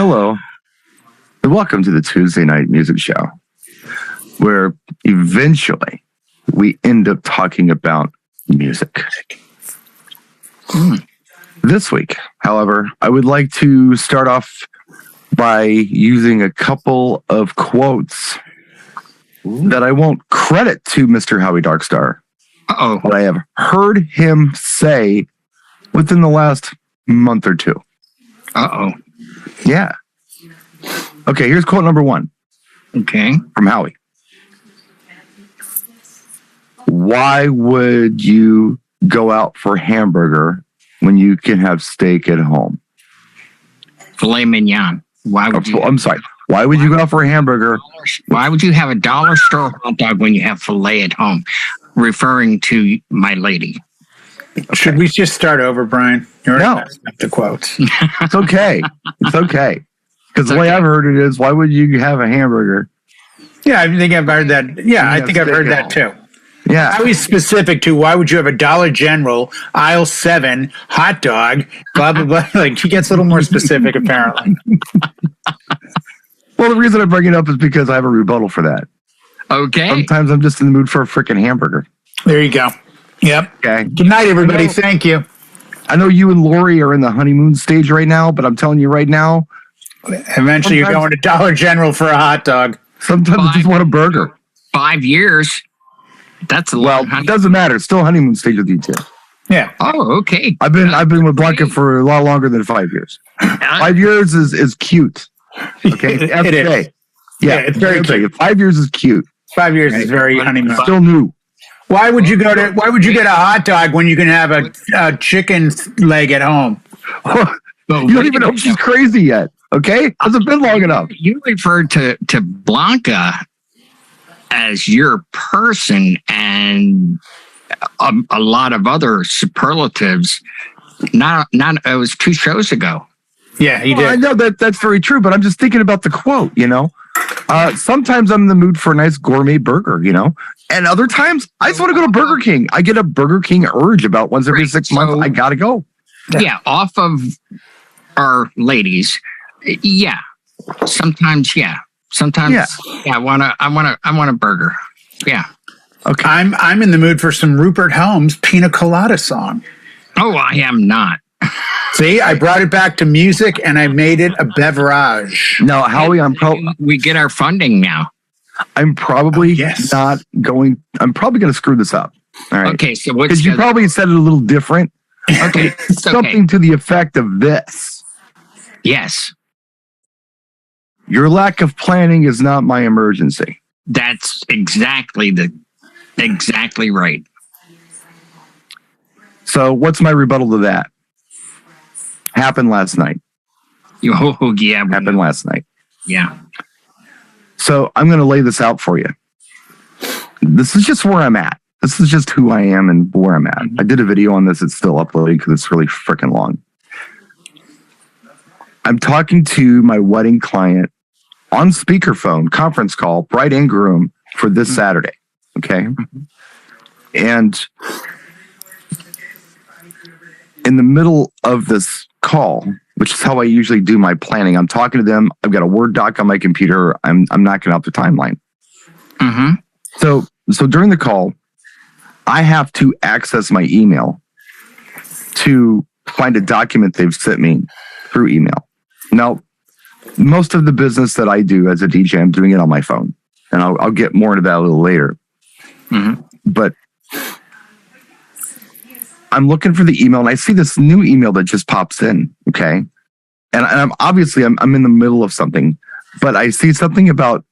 Hello, and welcome to the Tuesday Night Music Show, where eventually we end up talking about music. This week, however, I would like to start off by using a couple of quotes that I won't credit to Mr. Howie Darkstar, but I have heard him say within the last month or two. Yeah. Okay, here's quote number one. Okay. From Howie. Why would you go out for hamburger when you can have steak at home? Filet mignon. Why would you? I'm sorry. Why would you go out for a hamburger? Why would you have a dollar store hot dog when you have filet at home? Referring to my lady. Okay. Should we just start over, Brian? You're no. The quotes. It's okay. It's okay. Because the way I've heard it is, why would you have a hamburger? Yeah, I think I've heard that. Yeah, I think I've heard that too. Yeah. How he's specific to why would you have a Dollar General, aisle 7, hot dog, blah, blah, blah. Like, he gets a little more specific, apparently. Well, the reason I bring it up is because I have a rebuttal for that. Okay. Sometimes I'm just in the mood for a freaking hamburger. There you go. Yep. Okay. Good night, everybody. Thank you. I know you and Lori are in the honeymoon stage right now, but I'm telling you right now, eventually you're going to Dollar General for a hot dog. Sometimes I just want a burger. 5 years. That's a lot. Well, it doesn't matter. It's still honeymoon stage with you too. Yeah. Oh, okay. I've been with Blanca for a lot longer than 5 years. 5 years is cute. Okay. It is. Yeah, it's very cute. 5 years is cute. 5 years is very honeymoon. Still new. Why would you get a hot dog when you can have a chicken leg at home? You don't even know if she's crazy yet. Okay, hasn't been long enough. You referred to Blanca as your person and a lot of other superlatives. Not. It was 2 shows ago. Yeah, he did. I know that's very true, but I'm just thinking about the quote. Sometimes I'm in the mood for a nice gourmet burger. And other times I just want to go to Burger King. I get a Burger King urge about once every 6 months. I gotta go. Yeah, off of our ladies. Yeah. Sometimes. Yeah. I want a burger. Yeah. Okay. I'm in the mood for some Rupert Helms Pina Colada song. Oh, I am not. See, I brought it back to music and I made it a beverage. No, Howie, we get our funding now. I'm probably not going. I'm probably going to screw this up. All right. Okay. So because you probably said it a little different. Okay. Something to the effect of this. Yes. Your lack of planning is not my emergency. That's exactly right. So what's my rebuttal to that? Happened last night. Oh, yeah. Happened last night. Yeah. So I'm going to lay this out for you. This is just where I'm at. This is just who I am and where I'm at. I did a video on this. It's still uploading because it's really freaking long. I'm talking to my wedding client on speakerphone, conference call, bride and groom for this Saturday. Okay. And in the middle of this call, which is how I usually do my planning, I'm talking to them. I've got a Word doc on my computer. I'm knocking out the timeline. Mm-hmm. So during the call, I have to access my email to find a document they've sent me through email. Now, most of the business that I do as a DJ, I'm doing it on my phone, and I'll get more into that a little later. Mm-hmm. But I'm looking for the email, and I see this new email that just pops in. Okay, and I'm obviously I'm in the middle of something, but I see something about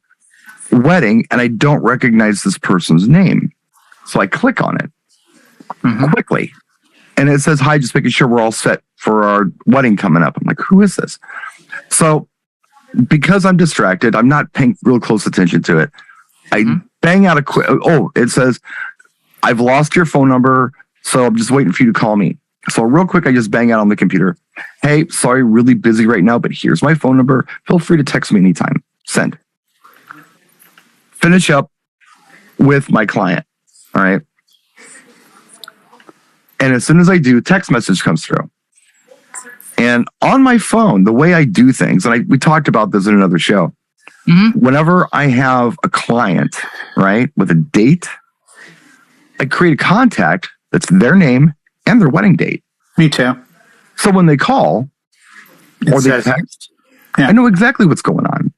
wedding, and I don't recognize this person's name, so I click on it quickly, and it says, "Hi, just making sure we're all set for our wedding coming up." I'm like, "Who is this?" So, because I'm distracted, I'm not paying real close attention to it. I bang out a quick. Oh, it says, "I've lost your phone number, so I'm just waiting for you to call me." So real quick, I just bang out on the computer. "Hey, sorry, really busy right now, but here's my phone number. Feel free to text me anytime." Send. Finish up with my client. All right. And as soon as I do, text message comes through. And on my phone, the way I do things, and we talked about this in another show, whenever I have a client, right, with a date, I create a contact that's their name and their wedding date. Me too. So when they call or they text, I know exactly what's going on.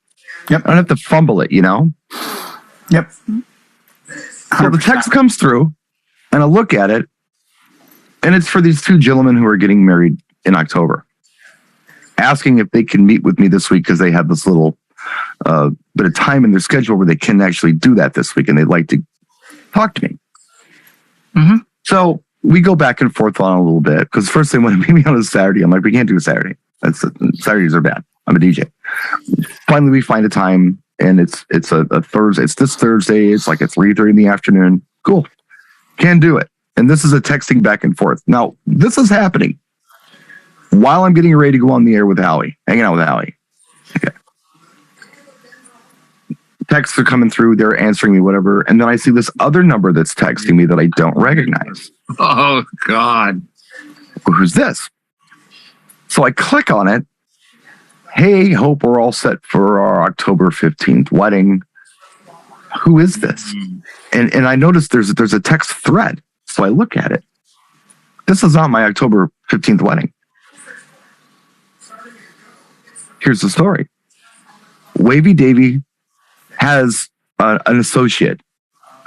Yep. I don't have to fumble it, you know? Yep. 100%. So the text comes through, and I look at it, and it's for these two gentlemen who are getting married in October, asking if they can meet with me this week because they have this little bit of time in their schedule where they can actually do that this week, and they'd like to talk to me. So we go back and forth on a little bit because first they want to meet me on a Saturday. I'm like, we can't do a Saturday. Saturdays are bad. I'm a DJ. Finally, we find a time, and it's a Thursday. It's this Thursday. It's like at 3:30 in the afternoon. Cool. Can do it. And this is a texting back and forth. Now, this is happening while I'm getting ready to go on the air with Howie, hanging out with Howie. Okay. Texts are coming through. They're answering me, whatever. And then I see this other number that's texting me that I don't recognize. Oh, God. Well, who's this? So I click on it. Hey, hope we're all set for our October 15th wedding. Who is this? And I noticed there's a text thread. So I look at it. This is not my October 15th wedding. Here's the story. Wavy Davy has an associate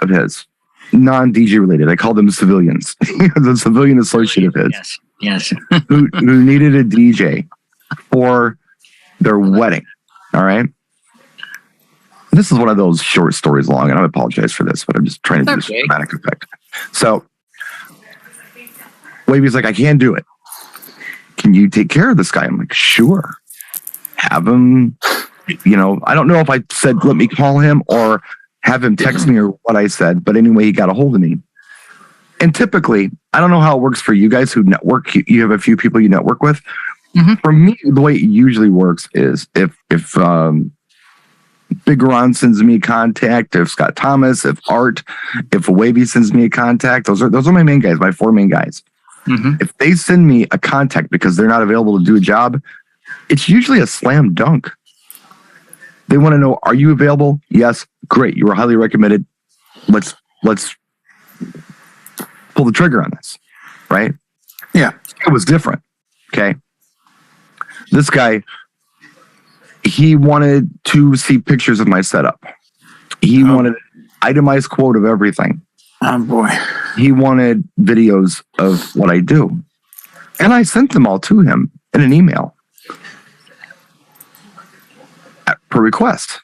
of his, non-DJ related. I call them civilians. The civilian associate of his. Yes. who needed a DJ for their wedding. All right. This is one of those short stories long, and I apologize for this, but I'm just trying to do this dramatic effect. So Wavy's like, I can't do it. Can you take care of this guy? I'm like, sure. Have him, I don't know if I said, let me call him or have him text me or what I said, but anyway, he got a hold of me. And typically, I don't know how it works for you guys who network. You have a few people you network with. For me, the way it usually works is if Big Ron sends me a contact, if Scott Thomas, if Art, if Wavy sends me a contact, those are my main guys, my four main guys. If they send me a contact because they're not available to do a job, it's usually a slam dunk. They want to know, are you available? Yes, great. You were highly recommended. Let's pull the trigger on this, right? Yeah. It was different. Okay. This guy, he wanted to see pictures of my setup. He wanted itemized quote of everything. Oh, boy. He wanted videos of what I do. And I sent them all to him in an email per request.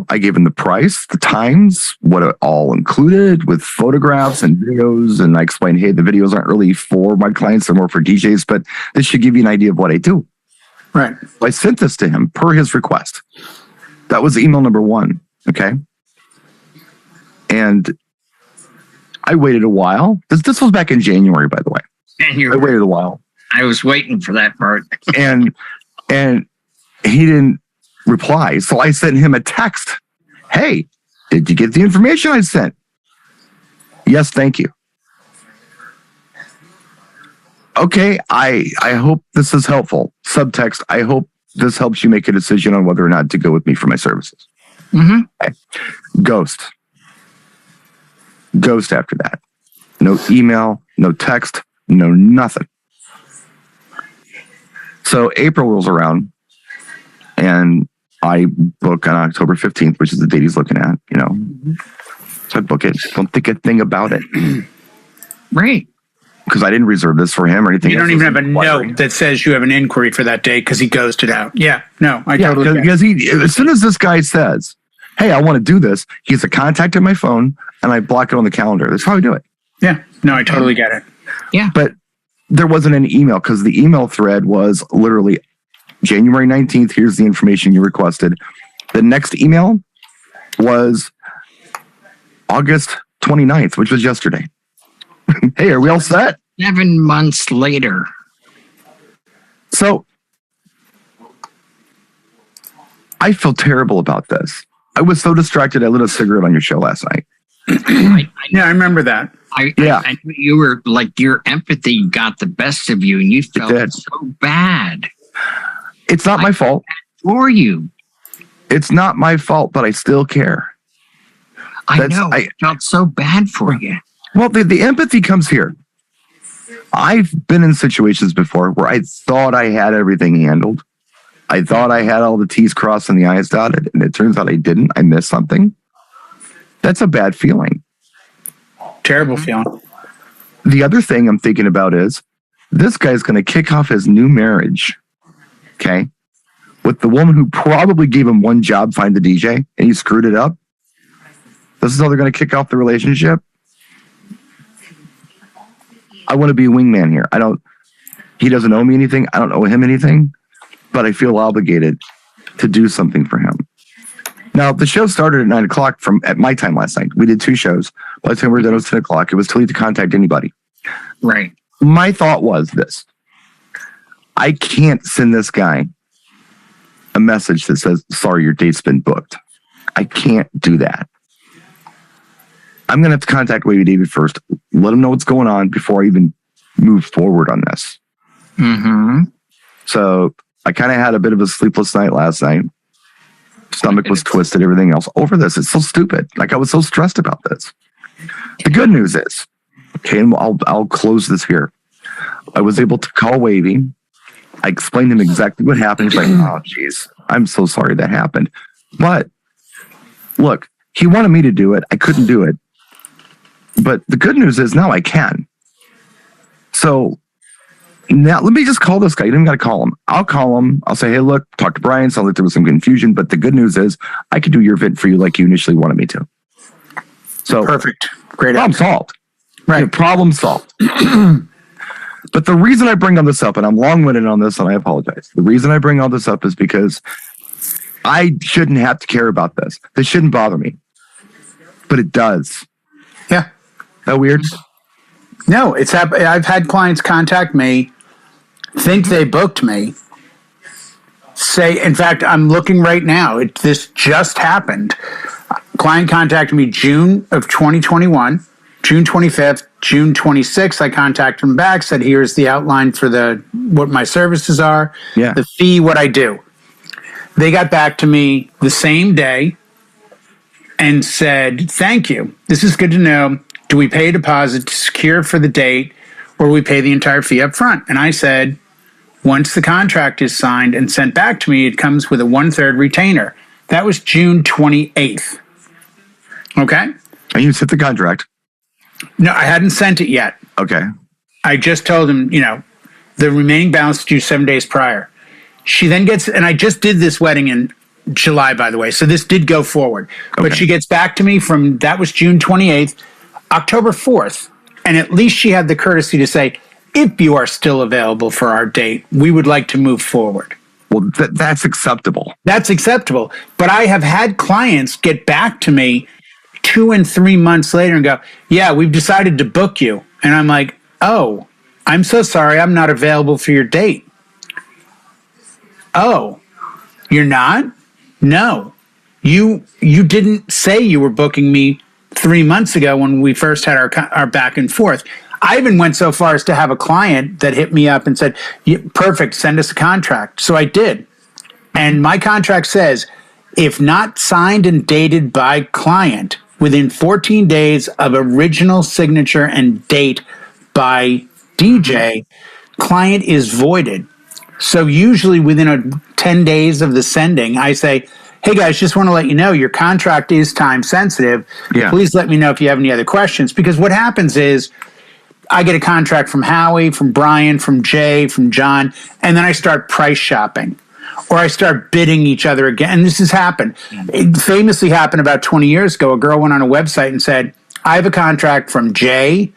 I gave him the price, the times, what it all included with photographs and videos. And I explained, hey, the videos aren't really for my clients. They're more for DJs, but this should give you an idea of what I do. Right. So I sent this to him per his request. That was email number 1. Okay. And I waited a while. This was back in January, by the way. I waited a while. I was waiting for that part. and he didn't reply. So I sent him a text. Hey, did you get the information I sent? Yes, thank you. Okay, I hope this is helpful. Subtext, I hope this helps you make a decision on whether or not to go with me for my services. Okay. Ghost after that. No email, no text, no nothing. So April rolls around and I book on October 15th, which is the date he's looking at, So I book it. Don't think a thing about it. Right. Because I didn't reserve this for him or anything. You don't even have a note that says you have an inquiry for that day because he ghosted out. Yeah, no, I totally get it. Because as soon as this guy says, hey, I want to do this, he has a contact in my phone and I block it on the calendar. That's how I do it. Yeah, no, I totally get it. Yeah. But there wasn't an email because the email thread was literally January 19th. Here's the information you requested. The next email was August 29th, which was yesterday. Hey, are we all set? 7 months later. So I feel terrible about this. I was so distracted. I lit a cigarette on your show last night. Yeah, I remember that. I knew you were like, your empathy got the best of you and you felt so bad. It's not my fault. For you. It's not my fault, but I still care. I felt so bad for you. Well, the empathy comes here. I've been in situations before where I thought I had everything handled. I thought I had all the T's crossed and the I's dotted, and it turns out I didn't. I missed something. That's a bad feeling. Terrible feeling. The other thing I'm thinking about is this guy's going to kick off his new marriage, okay, with the woman who probably gave him one job, find the DJ, and he screwed it up. This is how they're going to kick off the relationship. I want to be a wingman here. He doesn't owe me anything. I don't owe him anything, but I feel obligated to do something for him. Now, the show started at 9 o'clock at my time last night. We did 2 shows. By the time we were done, it was 10 o'clock. It was too late to contact anybody. Right. My thought was this. I can't send this guy a message that says, sorry, your date's been booked. I can't do that. I'm going to have to contact Wavy David first, let him know what's going on before I even move forward on this. Mm-hmm. So I kind of had a bit of a sleepless night last night. Stomach was twisted, everything else over this. It's so stupid. Like I was so stressed about this. The good news is, okay, and I'll close this here. I was able to call Wavy. I explained to him exactly what happened. He's like, oh, geez, I'm so sorry that happened. But look, he wanted me to do it. I couldn't do it. But the good news is now I can. So now let me just call this guy. You don't even got to call him. I'll call him. I'll say, hey, look, talk to Brian. Sounds like there was some confusion. But the good news is I could do your event for you like you initially wanted me to. So perfect. Great. Problem solved. Right. Problem solved. But the reason I bring all this up, and I'm long-winded on this, and I apologize. The reason I bring all this up is because I shouldn't have to care about this. This shouldn't bother me. But it does. Yeah. That weird? No, it's happened. I've had clients contact me, think they booked me, say, in fact, I'm looking right now. This just happened. Client contacted me June of 2021, June 25th, June 26th. I contacted them back, said, here's the outline for what my services are, the fee, what I do. They got back to me the same day and said, thank you. This is good to know. Do we pay a deposit to secure for the date, or we pay the entire fee up front? And I said, once the contract is signed and sent back to me, it comes with a 1/3 retainer. That was June 28th. Okay? And you sent the contract? No, I hadn't sent it yet. Okay. I just told him, the remaining balance due 7 days prior. She then gets, and I just did this wedding in July, by the way, so this did go forward. Okay. But she gets back to me that was June 28th. October 4th, and at least she had the courtesy to say, if you are still available for our date, we would like to move forward. Well, that's acceptable. That's acceptable. But I have had clients get back to me 2 and 3 months later and go, yeah, we've decided to book you. And I'm like, oh, I'm so sorry, I'm not available for your date. Oh, you're not? No. You didn't say you were booking me 3 months ago when we first had our back and forth. I even went so far as to have a client that hit me up and said, perfect, send us a contract. So I did. And my contract says, if not signed and dated by client within 14 days of original signature and date by DJ, client is voided. So usually within 10 days of the sending, I say, hey guys, just want to let you know your contract is time sensitive. Yeah. Please let me know if you have any other questions. Because what happens is I get a contract from Howie, from Brian, from Jay, from John, and then I start price shopping. Or I start bidding each other again. And this has happened. It famously happened about 20 years ago. A girl went on a website and said, I have a contract from Jay,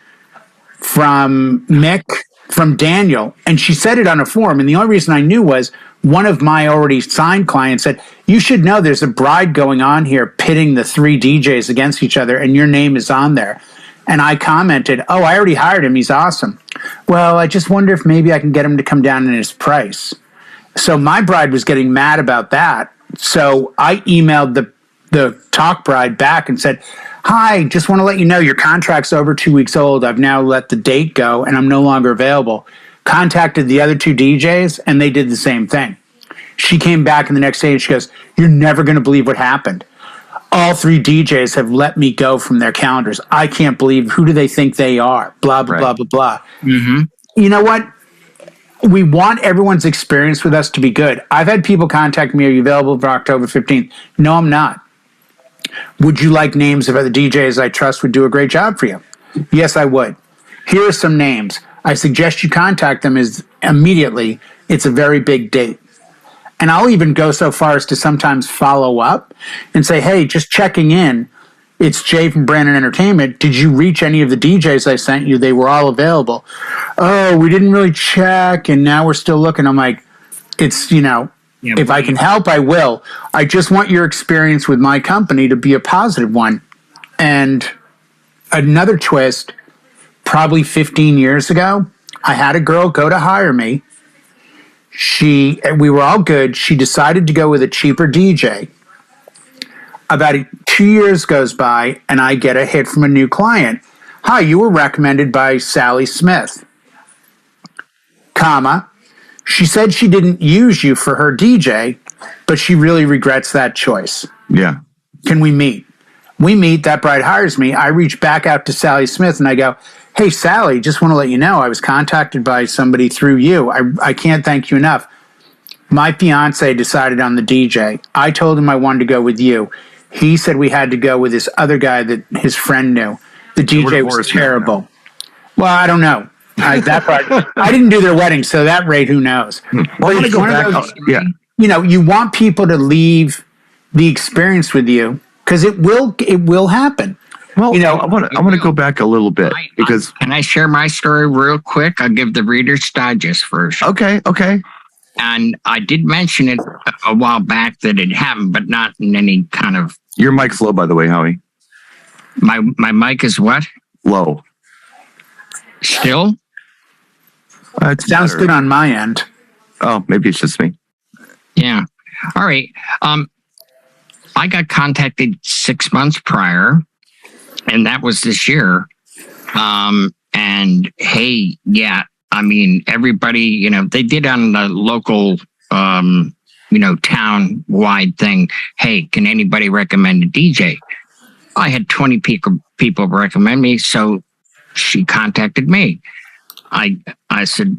from Mick, from Daniel. And she said it on a forum. And the only reason I knew was one of my already signed clients said, you should know there's a bride going on here pitting the 3 DJs against each other, and your name is on there. And I commented, oh, I already hired him. He's awesome. Well, I just wonder if maybe I can get him to come down in his price. So my bride was getting mad about that. So I emailed the talk bride back and said, "Hi, just want to let you know your contract's over 2 weeks old. I've now let the date go and I'm no longer available." Contacted the other 2 DJs and they did the same thing. She came back in the next day and she goes, "You're never going to believe what happened. All 3 DJs have let me go from their calendars. I can't believe, who do they think they are? Blah, blah, blah, blah, blah." Mm-hmm. You know what? We want everyone's experience with us to be good. I've had people contact me, "Are you available for October 15th? No, I'm not. Would you like names of other DJs I trust would do a great job for you? Yes, I would. Here are some names. I suggest you contact them immediately. It's a very big date." And I'll even go so far as to sometimes follow up and say, "Hey, just checking in. It's Jay from Brandon Entertainment. Did you reach any of the DJs I sent you? They were all available." "Oh, we didn't really check, and now we're still looking." I'm like, if I can help, I will. I just want your experience with my company to be a positive one. And another twist, probably 15 years ago, I had a girl go to hire me. We were all good. She decided to go with a cheaper DJ. About 2 years goes by, and I get a hit from a new client. "Hi, you were recommended by Sally Smith, she said she didn't use you for her DJ, but she really regrets that choice. Yeah. Can we meet?" We meet. That bride hires me. I reach back out to Sally Smith, and I go, "Hey, Sally, just want to let you know I was contacted by somebody through you. I can't thank you enough. My fiance decided on the DJ. I told him I wanted to go with you. He said we had to go with this other guy that his friend knew. The DJ was terrible." Well, I don't know. That part, I didn't do their wedding, so that rate, who knows? Well, it's one of those, you want people to leave the experience with you because it will happen. Well, I want to go back a little bit because can I share my story real quick? I'll give the Reader's Digest first. Okay. And I did mention it a while back that it happened, but not in any kind of. Your mic's low, by the way, Howie. My mic is what? Low. Still? It sounds good on my end. Oh, maybe it's just me. Yeah. All right. I got contacted 6 months prior, and that was this year. And hey, yeah, I mean, everybody, they did on the local, town-wide thing. Hey, can anybody recommend a DJ? I had 20 people recommend me, so she contacted me. I said,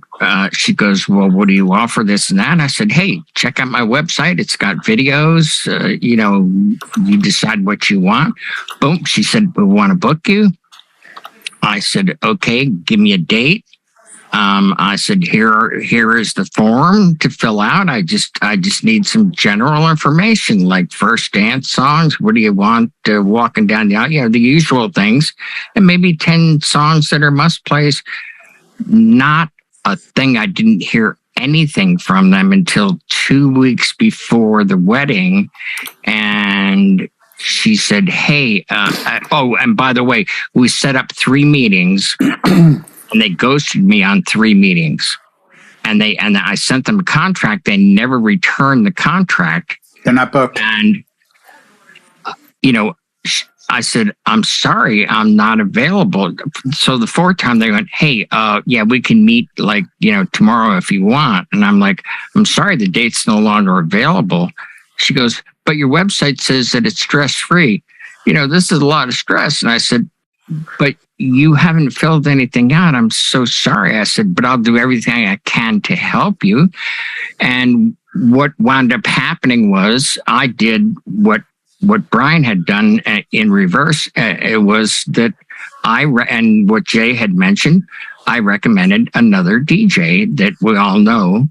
she goes, "Well, what do you offer, this and that?" And I said, "Hey, check out my website. It's got videos. You decide what you want." Boom. She said, "We want to book you." I said, "Okay, give me a date." I said, here is the form to fill out. I just need some general information, like first dance songs. What do you want walking down the aisle? The usual things, and maybe 10 songs that are must plays. Not a thing. I didn't hear anything from them until 2 weeks before the wedding. And she said, "Hey, and by the way, we set up 3 meetings and they ghosted me on 3 meetings. And I sent them a contract. They never returned the contract. They're not booked. And, I said, "I'm sorry, I'm not available." So the 4th time they went, "Hey, we can meet tomorrow if you want." And I'm like, "I'm sorry, the date's no longer available." She goes, "But your website says that it's stress-free. This is a lot of stress." And I said, "But you haven't filled anything out. I'm so sorry." I said, "But I'll do everything I can to help you." And what wound up happening was I did what Brian had done in reverse. It was that and what Jay had mentioned, I recommended another DJ that we all know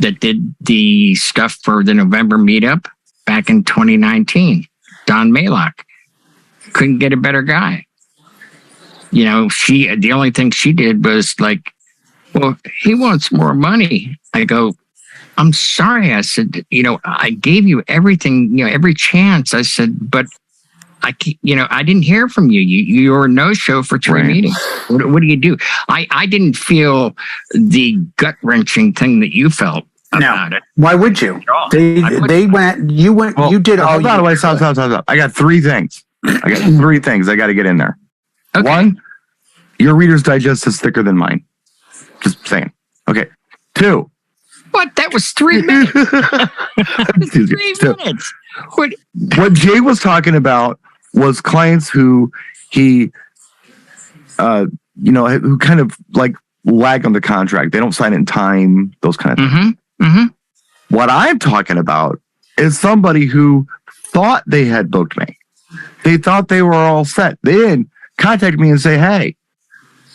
that did the stuff for the November meetup back in 2019, Don Malock. Couldn't get a better guy. The only thing she did was like, "Well, he wants more money." I go, "I'm sorry." I said, "I gave you everything, every chance." I said, "But I didn't hear from you. You were a no-show for 3 meetings. What do you do?" I didn't feel the gut-wrenching thing that you felt. about it. Why would you? They went. You went. Well, you did all. Hold on, wait, stop. I got 3 things. I got to get in there. Okay. 1, your Reader's Digest is thicker than mine. Just saying. Okay. 2. What? That was 3 minutes. 3 minutes. What Jay was talking about was clients who he, who kind of like lag on the contract. They don't sign in time, those kind of things. What I'm talking about is somebody who thought they had booked me. They thought they were all set. They didn't contact me and say, hey,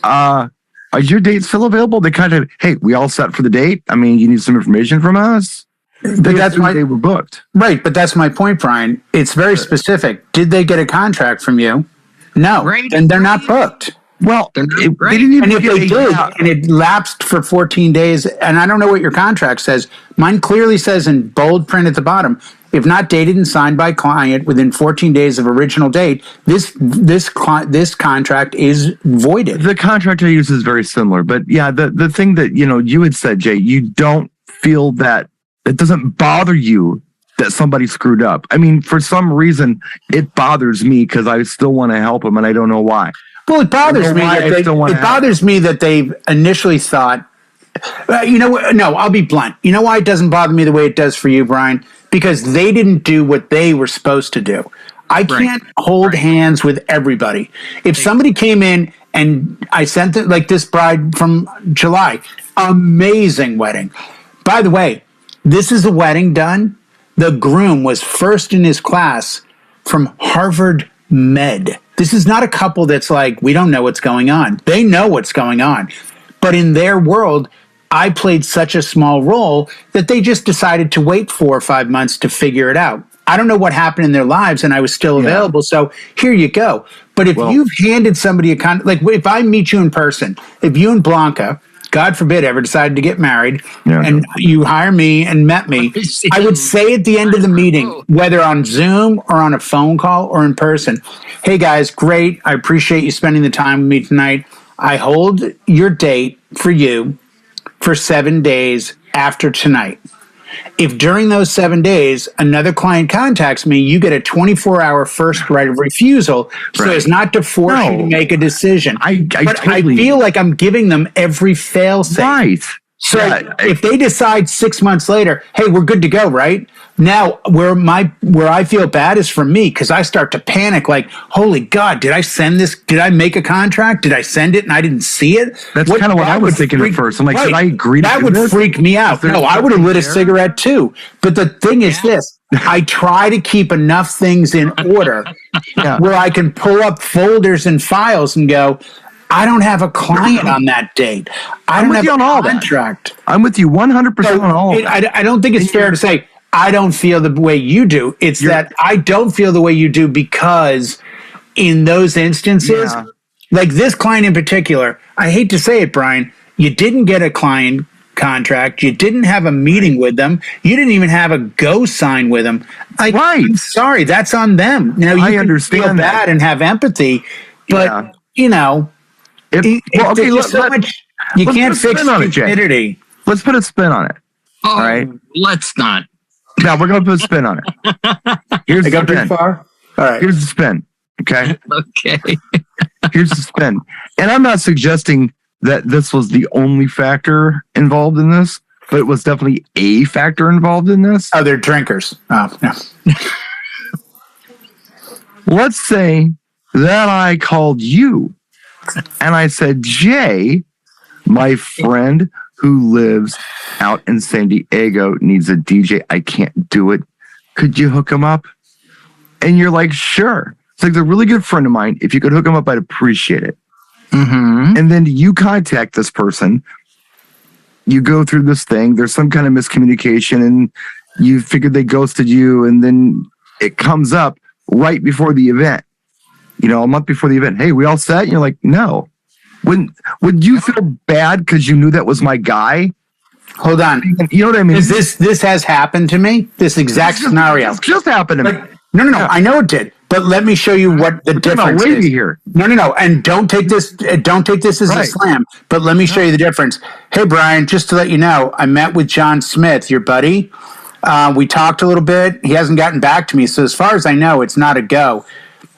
are your dates still available? They contacted, hey, we all set for the date? I mean, you need some information from us? But that's why they were booked. Right, but that's my point, Brian. It's very specific. Did they get a contract from you? No. Right. And they're not booked. Well, they didn't even And if get they did, and it lapsed for 14 days, and I don't know what your contract says. Mine clearly says in bold print at the bottom, if not dated and signed by client within 14 days of original date, this contract is voided. The contract I use is very similar, but yeah, the thing that you had said, Jay, you don't feel that it doesn't bother you that somebody screwed up. I mean, for some reason, it bothers me because I still want to help them, and I don't know why. Well, it bothers me that they've initially thought, no, I'll be blunt. You know why it doesn't bother me the way it does for you, Brian? Because they didn't do what they were supposed to do. I can't hold hands with everybody. If somebody came in and I sent it, like this bride from July, amazing wedding. By the way, this is a wedding done. The groom was first in his class from Harvard Med. This is not a couple that's like, we don't know what's going on. They know what's going on. But in their world, I played such a small role that they just decided to wait 4 or 5 months to figure it out. I don't know what happened in their lives, and I was still available. So here you go. But if you've handed somebody like if I meet you in person, if you and Blanca, God forbid, ever decided to get married, and you hire me and met me, I would say at the end of the meeting, whether on Zoom or on a phone call or in person, hey guys, great. I appreciate you spending the time with me tonight. I hold your date for you for 7 days after tonight. If during those 7 days, another client contacts me, you get a 24-hour first right of refusal, so as not to force you to make a decision. I feel like I'm giving them every fail-safe. Right. So if they decide 6 months later, hey, we're good to go, right? Now, where I feel bad is for me, because I start to panic like, holy God, did I send this? Did I make a contract? Did I send it and I didn't see it? That's kind of what I was thinking at first. I'm like, should I agree to that? That would freak me out. No, I would have lit a cigarette too. But the thing is this, I try to keep enough things in order where I can pull up folders and files and go, I don't have a client on that date. I don't have a contract. I'm with you 100% on all of that. I don't think it's fair to say, I don't feel the way you do. It's that I don't feel the way you do because in those instances, like this client in particular, I hate to say it, Brian, you didn't get a client contract. You didn't have a meeting with them. You didn't even have a go sign with them. Like, I'm sorry, that's on them. Now, you can feel bad and have empathy, but, you can't fix stupidity. Let's put a spin on it. All right? Let's not. No, we're going to put a spin on it. Here's the spin. Far? All right. Here's the spin. Okay? Okay. Here's the spin. And I'm not suggesting that this was the only factor involved in this, but it was definitely a factor involved in this. Oh, they're drinkers. Oh, no. Let's say that I called you and I said, Jay, my friend who lives out in San Diego needs a DJ. I can't do it. Could you hook him up? And you're like, sure. It's like, they're a really good friend of mine. If you could hook him up, I'd appreciate it. Mm-hmm. And then you contact this person. You go through this thing. There's some kind of miscommunication and you figured they ghosted you. And then it comes up right before the event. A month before the event. Hey, we all set? And you're like, no. Would you feel bad because you knew that was my guy? Hold on. You know what I mean? This has happened to me? This exact scenario. This just happened to me. No. I know it did. But let me show you what the difference is here. No. And don't take this as a slam, but let me show you the difference. Hey, Brian, just to let you know, I met with John Smith, your buddy. We talked a little bit. He hasn't gotten back to me. So as far as I know, it's not a go.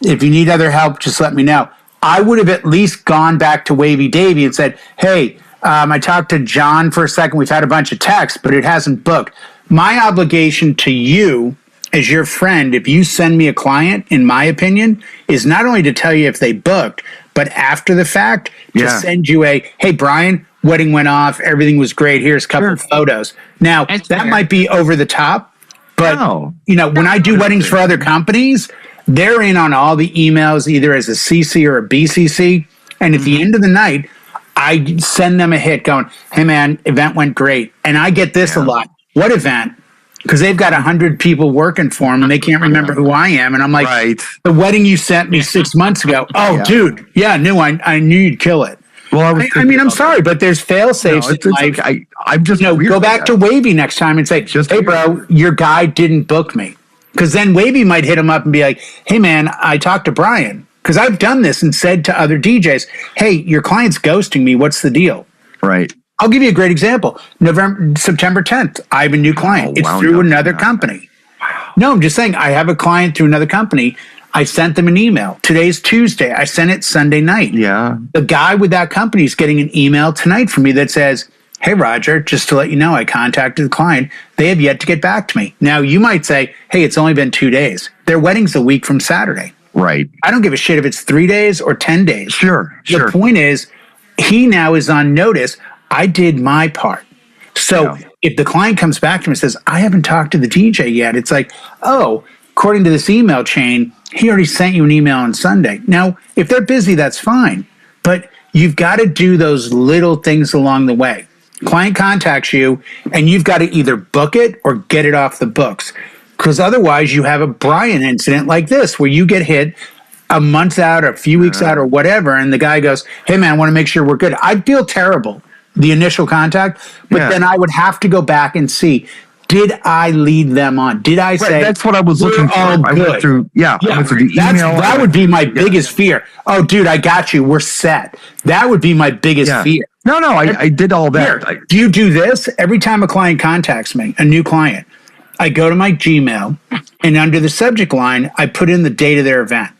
If you need other help, just let me know. I would have at least gone back to Wavy Davy and said, hey, I talked to John for a second. We've had a bunch of texts, but it hasn't booked. My obligation to you as your friend, if you send me a client, in my opinion, is not only to tell you if they booked, but after the fact, to send you hey, Brian, wedding went off. Everything was great. Here's a couple of photos. Now, that might be over the top, but when I do weddings for other companies, they're in on all the emails, either as a CC or a BCC. And at the end of the night, I send them a hit going, hey, man, event went great. And I get this a lot. What event? Because they've got 100 people working for them and they can't remember who I am. And I'm like, the wedding you sent me 6 months ago. Oh, dude. Yeah, I knew you'd kill it. Well, I'm sorry, but there's fail safes in life. Okay. I'm just go back to Wavy next time and say, hey, bro, your guy didn't book me. Because then Wavy might hit him up and be like, hey, man, I talked to Brian. Because I've done this and said to other DJs, hey, your client's ghosting me. What's the deal? Right. I'll give you a great example. September 10th, I have a new client. It's through another company. Wow. No, I'm just saying I have a client through another company. I sent them an email. Today's Tuesday. I sent it Sunday night. Yeah. The guy with that company is getting an email tonight from me that says, hey, Roger, just to let you know, I contacted the client. They have yet to get back to me. Now, you might say, hey, it's only been 2 days. Their wedding's a week from Saturday. Right. I don't give a shit if it's 3 days or 10 days. Sure. The point is, he now is on notice. I did my part. So if the client comes back to me and says, I haven't talked to the DJ yet, it's like, oh, according to this email chain, he already sent you an email on Sunday. Now, if they're busy, that's fine. But you've got to do those little things along the way. Client contacts you, and you've got to either book it or get it off the books. Because otherwise, you have a Brian incident like this, where you get hit a month out or a few weeks out or whatever, and the guy goes, hey, man, I want to make sure we're good. I'd feel terrible, the initial contact, but then I would have to go back and see, did I lead them on? Did I say, that's what I was looking for. I went through, I went through the email. That would be my biggest fear. Oh, dude, I got you. We're set. That would be my biggest fear. No, I did all that. Do you do this? Every time a client contacts me, a new client, I go to my Gmail, and under the subject line, I put in the date of their event.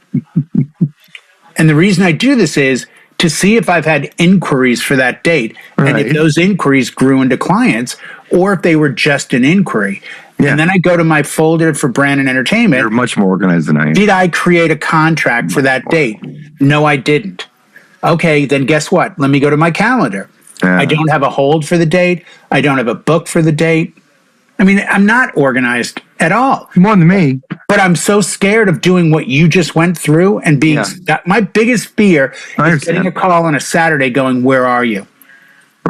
And the reason I do this is to see if I've had inquiries for that date, and if those inquiries grew into clients, or if they were just an inquiry. And then I go to my folder for brand and entertainment. You're much more organized than I am. Did I create a contract for that date? No, I didn't. Okay, then guess what? Let me go to my calendar. I don't have a hold for the date. I don't have a book for the date. I mean, I'm not organized at all. More than me. But I'm so scared of doing what you just went through and being my biggest fear is getting a call on a Saturday going, where are you?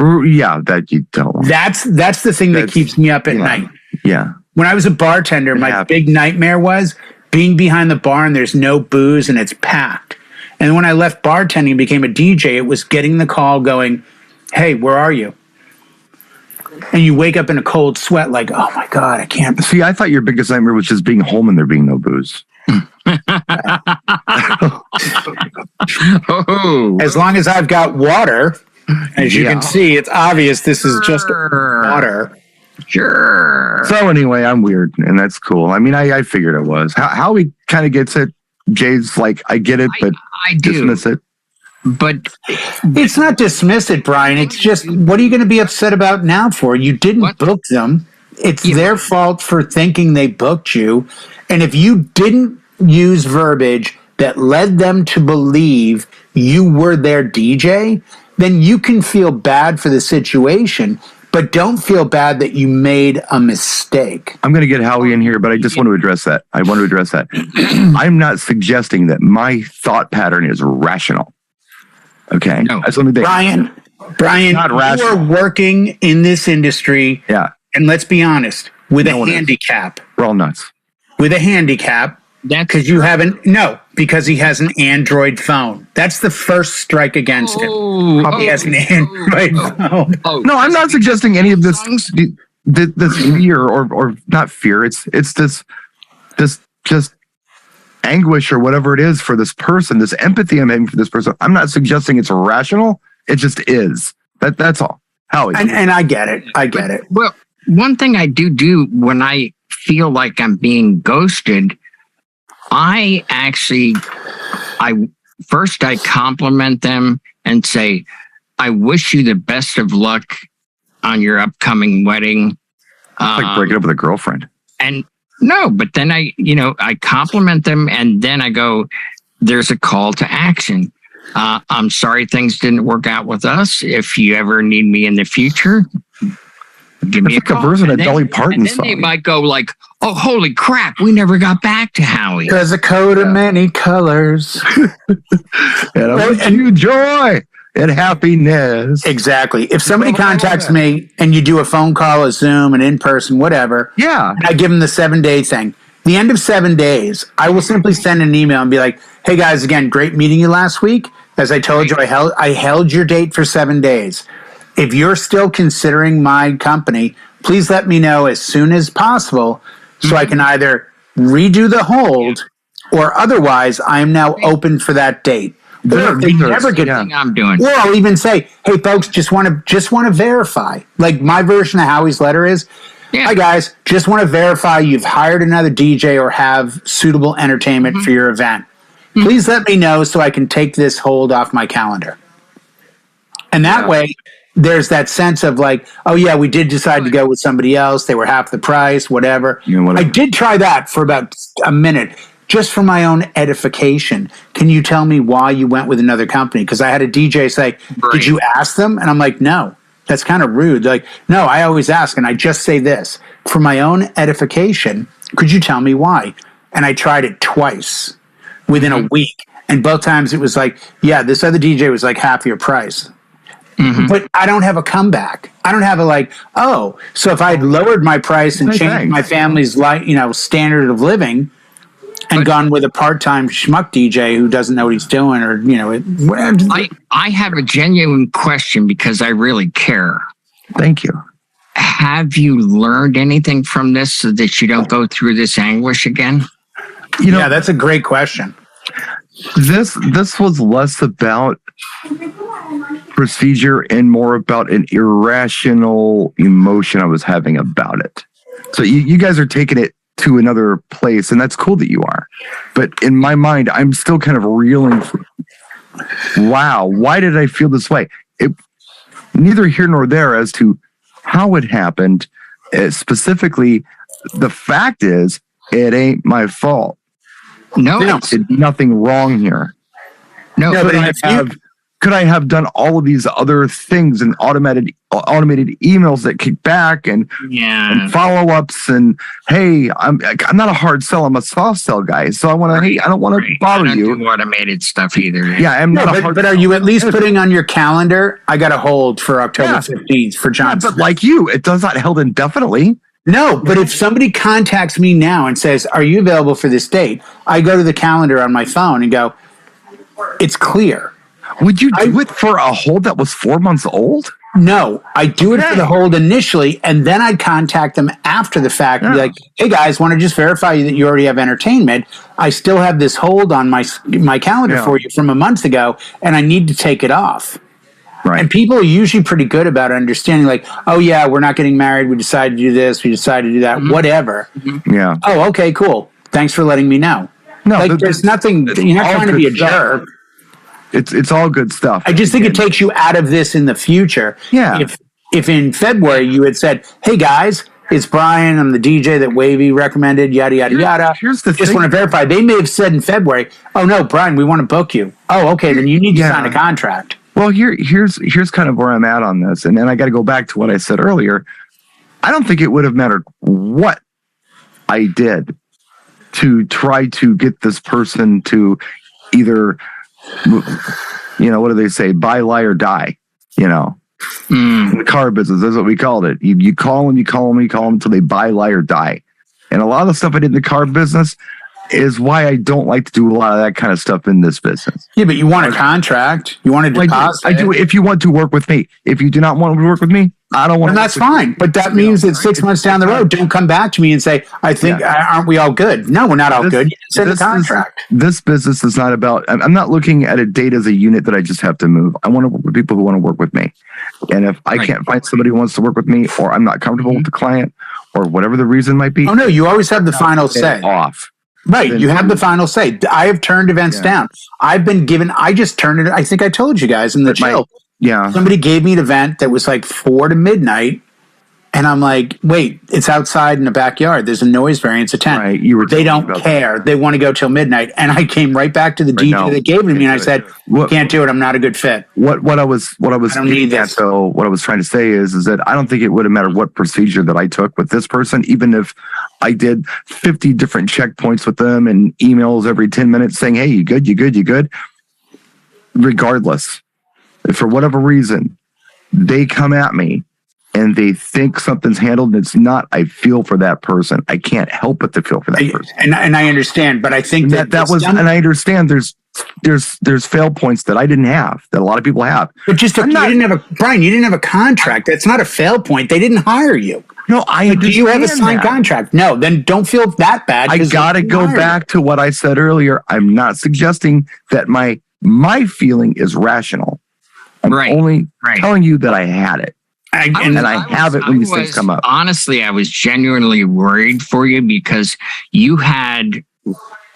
Yeah, that you don't. That's the thing that keeps me up at night. Yeah. When I was a bartender, my big nightmare was being behind the bar and there's no booze and it's packed. And when I left bartending and became a DJ, it was getting the call going, hey, where are you? And you wake up in a cold sweat like, oh, my God, I can't. See, I thought your biggest nightmare was just being home and there being no booze. As long as I've got water, as you can see, it's obvious this is just water. Sure. So anyway, I'm weird, and that's cool. I mean, I figured it was. How he kind of gets it. Jay's like, I get it, but I do. Dismiss it. But it's not dismiss it, Brian. It's just, what are you going to be upset about now for? You didn't book them. It's their fault for thinking they booked you. And if you didn't use verbiage that led them to believe you were their DJ, then you can feel bad for the situation, but don't feel bad that you made a mistake. I'm going to get Howie in here, but I just want to address that. I'm not suggesting that my thought pattern is rational. Okay. No. That's what Brian, you are working in this industry. Yeah. And let's be honest, with a handicap. We're all nuts. With a handicap. Because because he has an Android phone. That's the first strike against him. He has an Android phone. No, I'm not suggesting any of this fear or not fear. It's this just anguish or whatever it is for this person, this empathy I'm having for this person. I'm not suggesting it's rational. It just is. That's all. Howie. And I get it. I get it. Well, one thing I do when I feel like I'm being ghosted, I compliment them and say, I wish you the best of luck on your upcoming wedding. Like breaking up with a girlfriend. And no, but then I compliment them, and then I go, there's a call to action. I'm sorry things didn't work out with us. If you ever need me in the future, give me a call. A version of Dolly Parton song. They might go like, oh, holy crap, we never got back to Howie. There's a coat of many colors. And I wish you joy and happiness. Exactly. If somebody contacts me and you do a phone call, a Zoom, an in-person, whatever, and I give them the 7-day thing. The end of 7 days, I will simply send an email and be like, hey guys, again, great meeting you last week. As I told you, I held your date for 7 days. If you're still considering my company, please let me know as soon as possible so I can either redo the hold or otherwise I am now open for that date. Or if they never get I'm doing. Or I'll even say, hey folks, just want to verify. Like my version of Howie's letter is, hi guys, just want to verify you've hired another DJ or have suitable entertainment for your event. Please let me know so I can take this hold off my calendar. And that way, there's that sense of like, oh yeah, we did decide to go with somebody else. They were half the price, whatever. I did try that for about a minute, just for my own edification. Can you tell me why you went with another company? Because I had a DJ say, did you ask them? And I'm like, no, that's kind of rude. They're like, no, I always ask. And I just say this, for my own edification, could you tell me why? And I tried it twice within a week. And both times it was like, yeah, this other DJ was like half your price. But I don't have a comeback. I don't have a like, oh, so if I had lowered my price and changed my family's standard of living and gone with a part-time schmuck DJ who doesn't know what he's doing or, I have a genuine question because I really care. Thank you. Have you learned anything from this so that you don't go through this anguish again? Yeah, that's a great question. This was less about procedure and more about an irrational emotion I was having about it. So you guys are taking it to another place, and that's cool that you are. But in my mind, I'm still kind of reeling from, wow, why did I feel this way? Neither here nor there as to how it happened. Specifically, the fact is, it ain't my fault. No, did nothing wrong here. No, could I have done all of these other things and automated emails that kick back and follow-ups and hey, I'm not a hard sell, I'm a soft sell guy. So I don't want to bother you. I don't do automated stuff either. Yeah, I'm not a hard but are you at least putting on your calendar? I got a hold for October 15th for Johnson. But like you, it does not held indefinitely. No, but if somebody contacts me now and says, are you available for this date? I go to the calendar on my phone and go, it's clear. Would you do it for a hold that was 4 months old? No, I do it for the hold initially, and then I'd contact them after the fact and be like, hey guys, want to just verify that you already have entertainment. I still have this hold on my calendar for you from a month ago, and I need to take it off. Right. And people are usually pretty good about understanding, like, oh yeah, we're not getting married. We decided to do this. We decided to do that. Whatever. Yeah. Oh, okay, cool. Thanks for letting me know. No, like, there's nothing. You're not trying to be a jerk. It's all good stuff. I just think it takes you out of this in the future. Yeah. If in February you had said, hey guys, it's Brian, I'm the DJ that Wavy recommended, yada, yada, yada. Here's the just thing. want to verify. They may have said in February, oh no, Brian, we want to book you. Oh, okay, then you need to sign a contract. Well, here's kind of where I'm at on this. And then I got to go back to what I said earlier. I don't think it would have mattered what I did to try to get this person to either, what do they say? Buy, lie, or die, in the car business. That's what we called it. You call them until they buy, lie, or die. And a lot of the stuff I did in the car business is why I don't like to do a lot of that kind of stuff in this business. Yeah, but you want a contract. You want a deposit. I do if you want to work with me. If you do not want to work with me, I don't want. And that's fine, but that means that 6 months down the road, don't come back to me and say, "I think aren't we all good?" No, we're not all good. You didn't send a contract. This business is not about. I'm not looking at a date as a unit that I just have to move. I want to work with people who want to work with me, and if I can't find somebody who wants to work with me, or I'm not comfortable with the client, or whatever the reason might be. Oh no, you always have the final say. Off. Right, you have the final say. I have turned events down. I've been given. I just turned it. I think I told you guys in the chill. Somebody gave me an event that was like 4 to midnight. And I'm like, wait, it's outside in the backyard. There's a noise variance of 10. Right, they don't care. They want to go till midnight. And I came right back to the DJ that gave it to me, and I said, can't do it. I'm not a good fit. What I was getting at, though, what I was trying to say is that I don't think it would have mattered what procedure that I took with this person, even if I did 50 different checkpoints with them and emails every 10 minutes saying, hey, you good, you good, you good. Regardless, if for whatever reason they come at me and they think something's handled and it's not, I feel for that person. I can't help but to feel for that person. And I understand, but I think that was, and I understand there's fail points that I didn't have, that a lot of people have. But you didn't have a contract. That's not a fail point. They didn't hire you. No, I understand. Do you have a signed contract? No, then don't feel that bad. I gotta go back to what I said earlier. I'm not suggesting that my feeling is rational. I'm only telling you that I had it. I have it when these things come up. Honestly, I was genuinely worried for you because you had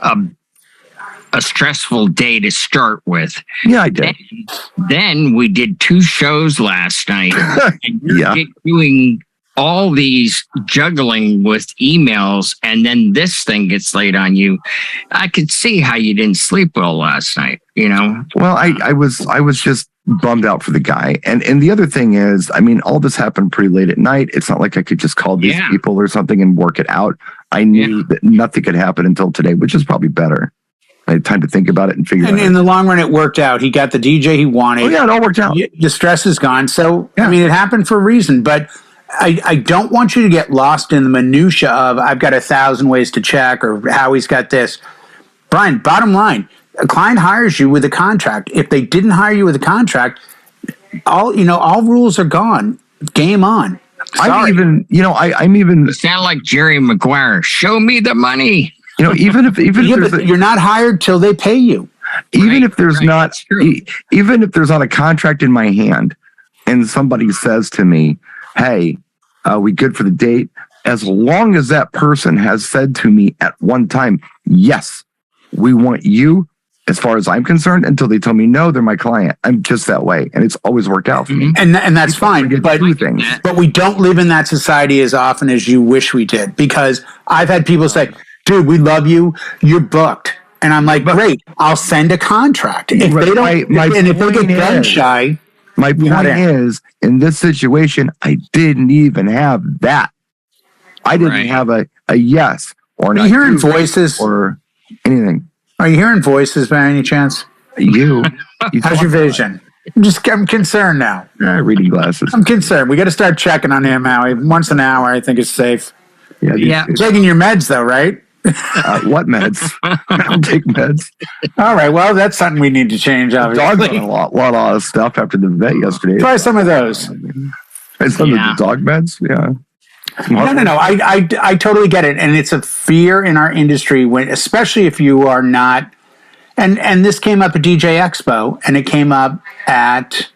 a stressful day to start with. Yeah, I did. Then we did 2 shows last night. And you're doing all these juggling with emails, and then this thing gets laid on you. I could see how you didn't sleep well last night, you know? Well, I was just bummed out for the guy. And the other thing is, I mean, all this happened pretty late at night. It's not like I could just call these people or something and work it out. I knew that nothing could happen until today, which is probably better. I had time to think about it and figure it out. And in the long run, it worked out. He got the DJ he wanted. Oh, yeah, it all worked out. The stress is gone. So, I mean, it happened for a reason. But I don't want you to get lost in the minutia of, I've got 1,000 ways to check, or Howie's got this. Brian, bottom line, a client hires you with a contract. If they didn't hire you with a contract, all rules are gone. Game on. Sorry. I'm even. You sound like Jerry Maguire. Show me the money. Even if you're not hired till they pay you. Even if there's not a contract in my hand, and somebody says to me, "Hey, we good for the date?" As long as that person has said to me at one time, "Yes, we want you," as far as I'm concerned, until they tell me no, they're my client. I'm just that way, and it's always worked out for me. And that's fine. But we don't live in that society as often as you wish we did, because I've had people say, "Dude, we love you. You're booked." And I'm like, "Great, I'll send a contract." If they don't, if they get gun shy. My point is, in this situation, I didn't even have that. I didn't have a yes or not. Are you hearing voices or anything? Are you hearing voices by any chance? How's your vision? I'm concerned now. Reading glasses. I'm concerned. We got to start checking on him, Howie. Once an hour, I think is safe. Yeah. Taking your meds, though, right? What meds? I don't take meds. All right. Well, that's something we need to change, obviously. Dog on a lot of stuff after the vet yesterday. Try some of those. And some of the dog meds. Yeah. No. I totally get it. And it's a fear in our industry, especially if you are not. And this came up at DJ Expo, and it came up at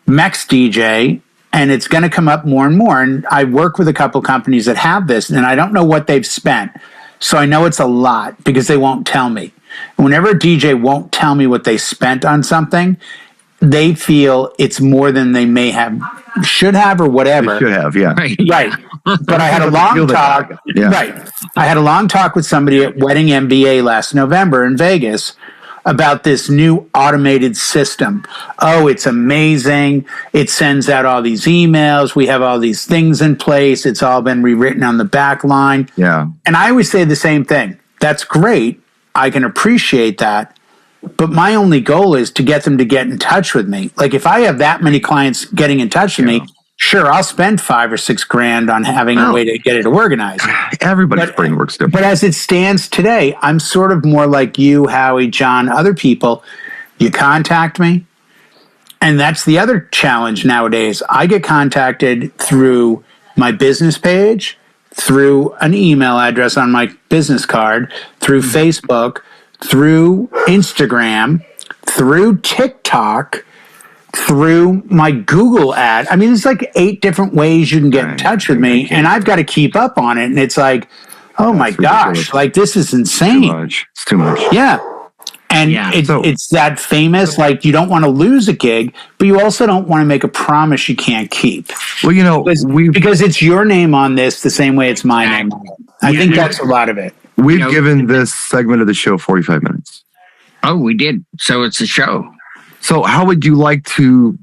Mex DJ, and it's going to come up more and more. And I work with a couple companies that have this, and I don't know what they've spent. So I know it's a lot because they won't tell me. And whenever a DJ won't tell me what they spent on something, they feel it's more than they may have, should have, or whatever. They should have, yeah. Right. But I had a long talk. Yeah. Right. I had a long talk with somebody at Wedding MBA last November in Vegas about this new automated system. Oh, it's amazing. It sends out all these emails. We have all these things in place. It's all been rewritten on the back line. Yeah. And I always say the same thing. That's great. I can appreciate that. But my only goal is to get them to get in touch with me. Like, if I have that many clients getting in touch with me, sure, I'll spend $5 or $6 grand on having a way to get it organized. Everybody's brain works different. But as it stands today, I'm sort of more like you, Howie, John, other people. You contact me, And that's the other challenge nowadays. I get contacted through my business page, through an email address on my business card, through Facebook, through Instagram, through TikTok, through my Google ad. I mean, it's like 8 different ways you can get in touch with me, and I've got to keep up on it. And it's like, oh my gosh, like this is insane. It's too much. Yeah. And it's that famous, like, you don't want to lose a gig, but you also don't want to make a promise you can't keep. Well, you know, because it's your name on this the same way it's my name on it. I think that's a lot of it. We've given this segment of the show 45 minutes. Oh, we did. So it's a show. So how would you like to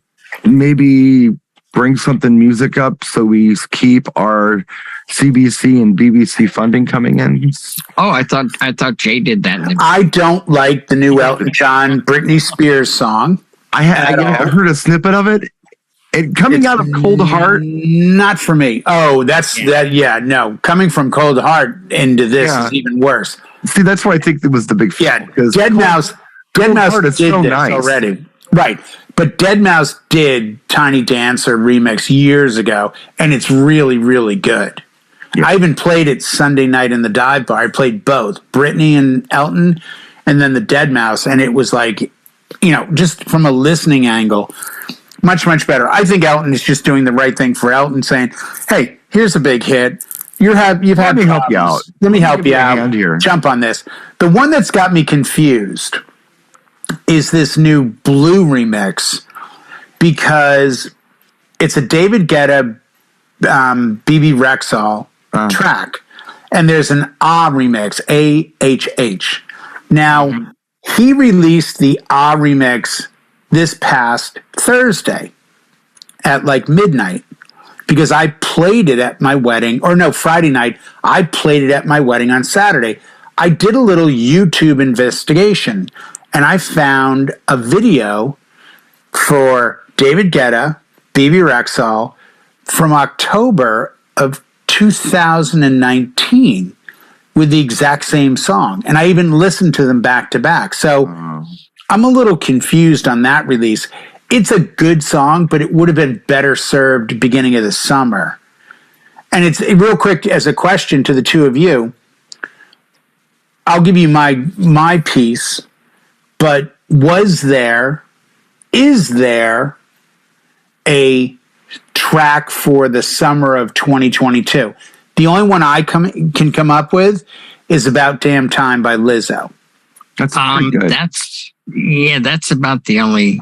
maybe bring something music up so we keep our CBC and BBC funding coming in? Oh, I thought Jay did that. I don't like the new Elton John, Britney Spears song. I heard a snippet of it. Coming out of Cold Heart, not for me. Oh, that. Yeah, no. Coming from Cold Heart into this is even worse. See, that's why I think it was the big. Yeah, Dead Mouse did this already, right? But Dead Mouse did Tiny Dancer remix years ago, and it's really, really good. Yeah. I even played it Sunday night in the dive bar. I played both Britney and Elton, and then the Dead Mouse, and it was like, just from a listening angle, much, much better. I think Elton is just doing the right thing for Elton, saying, "Hey, here's a big hit. Let me help you out. Let me help you out. Jump on this." The one that's got me confused is this new Blue remix, because it's a David Guetta, BB Rexall track, and there's an remix, AHH. Now, he released the remix this past Thursday at like midnight, because I played it at my wedding, Friday night. I played it at my wedding on Saturday. I did a little YouTube investigation, and I found a video for David Guetta, BB Rexall, from October of 2019 with the exact same song. And I even listened to them back to back. So I'm a little confused on that release. It's a good song, but it would have been better served beginning of the summer. And it's real quick as a question to the two of you. I'll give you my piece, but is there a track for the summer of 2022? The only one I can come up with is About Damn Time by Lizzo. That's pretty good. That's about the only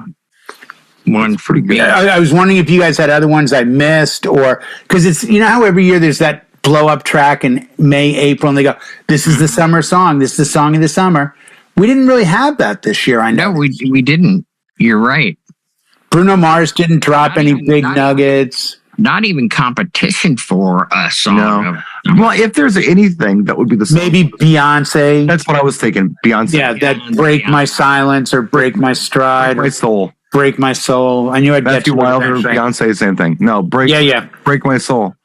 one for me. I was wondering if you guys had other ones I missed, or because it's, how every year there's that blow up track in May, April, and they go, "This is the summer song. This is the song of the summer." We didn't really have that this year. I know. No, we didn't. You're right. Bruno Mars didn't drop any big nuggets. Not even competition for a song. No. Well, if there's anything that would be the song. Maybe Beyonce. That's what I was thinking. Beyonce. Yeah, that Break My Silence or Break My Stride. Break My Soul. Break My Soul. I knew I'd get you. Wilder, Beyonce, same thing. No, Break My Soul.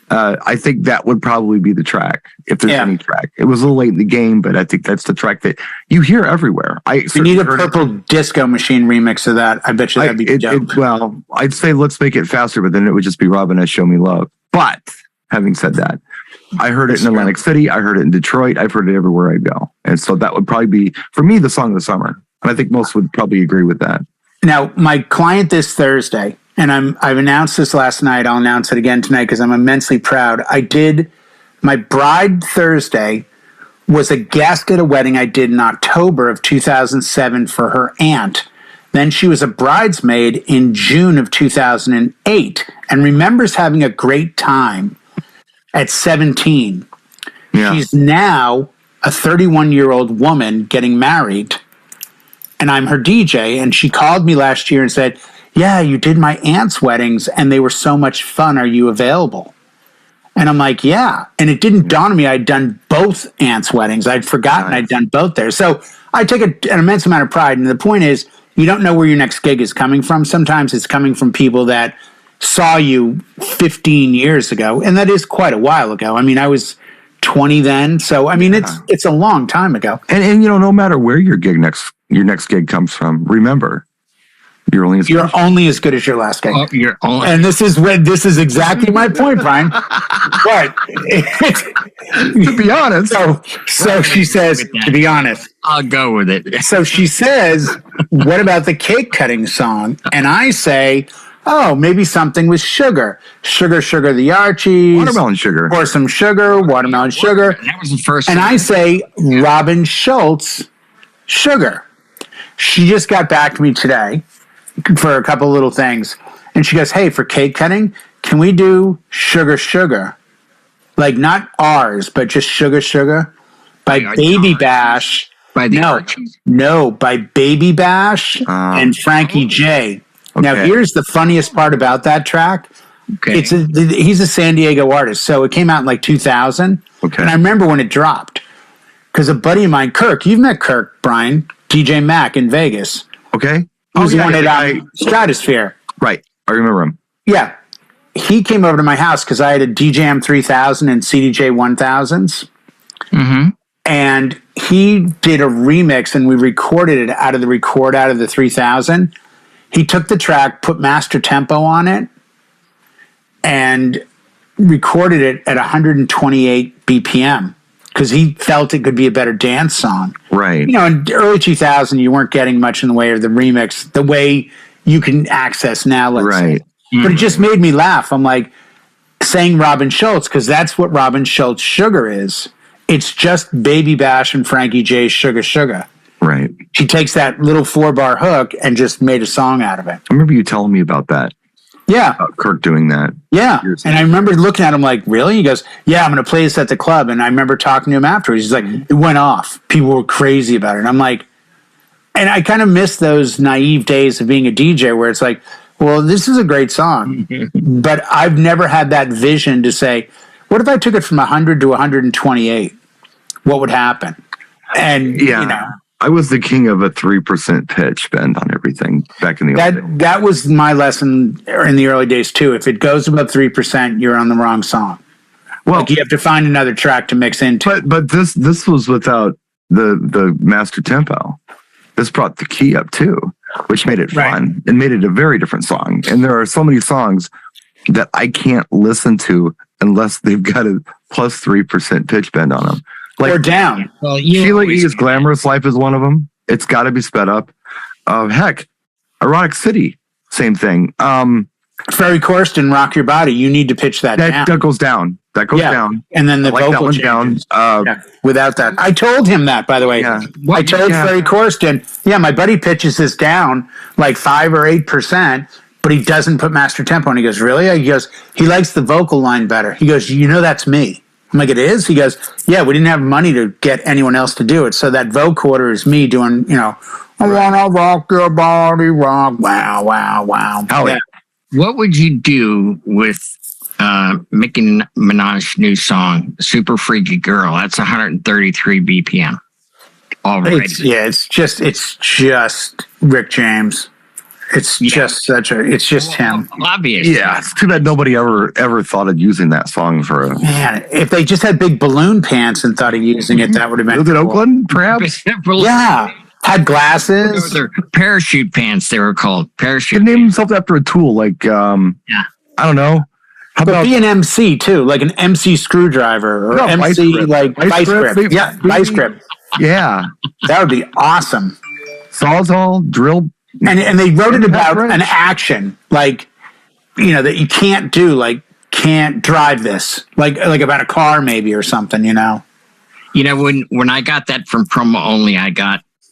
I think that would probably be the track, if there's any track. It was a little late in the game, but I think that's the track that you hear everywhere. We need a Purple Disco Machine remix of that. I bet you that'd be dope. Well, I'd say let's make it faster, but then it would just be Robin S. Show Me Love. But having said that, I heard it in Atlantic City. I heard it in Detroit. I've heard it everywhere I go. And so that would probably be, for me, the song of the summer. And I think most would probably agree with that. Now, my client this Thursday, and I've announced this last night. I'll announce it again tonight because I'm immensely proud. My bride Thursday was a guest at a wedding I did in October of 2007 for her aunt. Then she was a bridesmaid in June of 2008 and remembers having a great time at 17. Yeah. She's now a 31-year-old woman getting married, and I'm her DJ. And she called me last year and said, "Yeah, you did my aunt's weddings and they were so much fun. Are you available?" And I'm like, "Yeah." And it didn't dawn on me I'd done both aunts' weddings. I'd forgotten I'd done both there. So I take an immense amount of pride. And the point is, you don't know where your next gig is coming from. Sometimes it's coming from people that saw you 15 years ago. And that is quite a while ago. I mean, I was 20 then. So, I mean, it's a long time ago. And no matter where your next gig comes from, remember, You're only as You're only as good as your last gig. Oh, you're only. And this is exactly my point, Brian. But to be honest. So she says, to be honest. I'll go with it. So she says, what about the cake cutting song? And I say, oh, maybe something with sugar. Sugar, sugar, the Archies. Watermelon sugar. Or some sugar, watermelon sugar. That was the first. And I say, Robin Schultz, sugar. She just got back to me today for a couple little things. And she goes, hey, for cake cutting, can we do Sugar, Sugar? Like not ours, but just Sugar, Sugar by Baby Bash. By the Archies? No, by Baby Bash and Frankie J. Okay. Now, here's the funniest part about that track. Okay. He's a San Diego artist, so it came out in like 2000. Okay. And I remember when it dropped because a buddy of mine, Kirk, you've met Kirk, Brian, DJ Mac in Vegas. Okay. He was the one at Stratosphere. Right. I remember him. Yeah. He came over to my house because I had a DJM 3000 and CDJ 1000s. Mm-hmm. And he did a remix and we recorded it out of the 3000. He took the track, put master tempo on it, and recorded it at 128 BPM because he felt it could be a better dance song. Right. You know, in early 2000, you weren't getting much in the way of the remix, the way you can access now, let's say. Mm-hmm. But it just made me laugh. I'm like, saying Robin Schultz, because that's what Robin Schultz Sugar is. It's just Baby Bash and Frankie J's Sugar, Sugar. Right. She takes that little 4-bar hook and just made a song out of it. I remember you telling me about that. Yeah. Kirk doing that. Yeah. And I remember looking at him like, really? He goes, yeah, I'm going to play this at the club. And I remember talking to him afterwards. He's like, it went off. People were crazy about it. And I'm like, and I kind of miss those naive days of being a DJ where it's like, well, this is a great song. But I've never had that vision to say, what if I took it from 100 to 128? What would happen? And, yeah. You know. I was the king of a 3% pitch bend on everything back in the old days. That was my lesson in the early days too. If it goes above 3%, you're on the wrong song. Well, like you have to find another track to mix into. But this was without the master tempo. This brought the key up too, which made it fun and made it a very different song. And there are so many songs that I can't listen to unless they've got a plus 3% pitch bend on them. Like, or down. Well, Sheila E.'s Glamorous Life is one of them. It's got to be sped up. Heck, Erotic City, same thing. Ferry Corsten, Rock Your Body. You need to pitch that down. That goes down. That goes down. And then the vocal changes. Down. Without that. I told him that, by the way. Yeah. I told Ferry Corsten, my buddy pitches this down like 5 or 8%, but he doesn't put master tempo. And he goes, really? He goes, he likes the vocal line better. He goes, that's me. I'm like, it is? He goes, yeah, we didn't have money to get anyone else to do it. So that vocoder is me doing, I want to rock your body, rock, wow, wow, wow. Howie, what would you do with Nicki Minaj's new song, Super Freaky Girl? That's 133 BPM already. It's just Rick James. It's just him. Obvious. Yeah, it's too bad nobody ever thought of using that song for a... Man, if they just had big balloon pants and thought of using it, that would have been Was it cool. Oakland, perhaps? Yeah. Had glasses. They're parachute pants, they were called. Parachute He named himself after a tool, like, I don't know. How about be an MC, too, like an MC screwdriver or MC, like vice grip. Yeah, vice grip. Yeah. That would be awesome. Sawzall, drill... And they wrote it about an action, like, that you can't do, like, can't drive this, like about a car maybe or something, When I got that from promo only,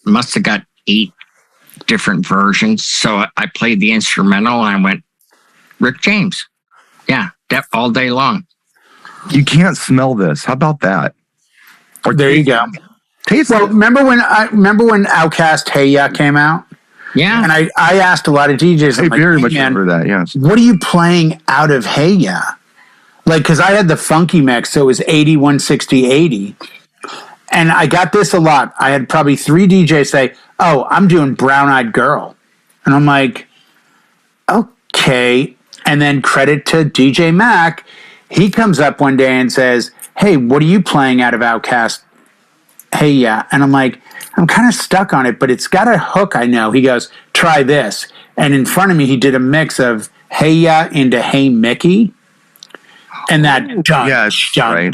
must have got 8 different versions. So I played the instrumental and I went, Rick James. Yeah, that all day long. You can't smell this. How about that? Or there you go. Taste well, remember when Outkast Hey Ya came out? Yeah. And I asked a lot of DJs. I very much remember that, yes. What are you playing out of Hey Ya? Like, because I had the funky mix, so it was 80, 160, 80. And I got this a lot. I had probably 3 DJs say, oh, I'm doing Brown Eyed Girl. And I'm like, okay. And then credit to DJ Mac. He comes up one day and says, hey, what are you playing out of Outkast? Hey, yeah. And I'm like, I'm kind of stuck on it, but it's got a hook, I know. He goes, try this. And in front of me, he did a mix of Hey Ya into Hey Mickey. And that dun, dun, right.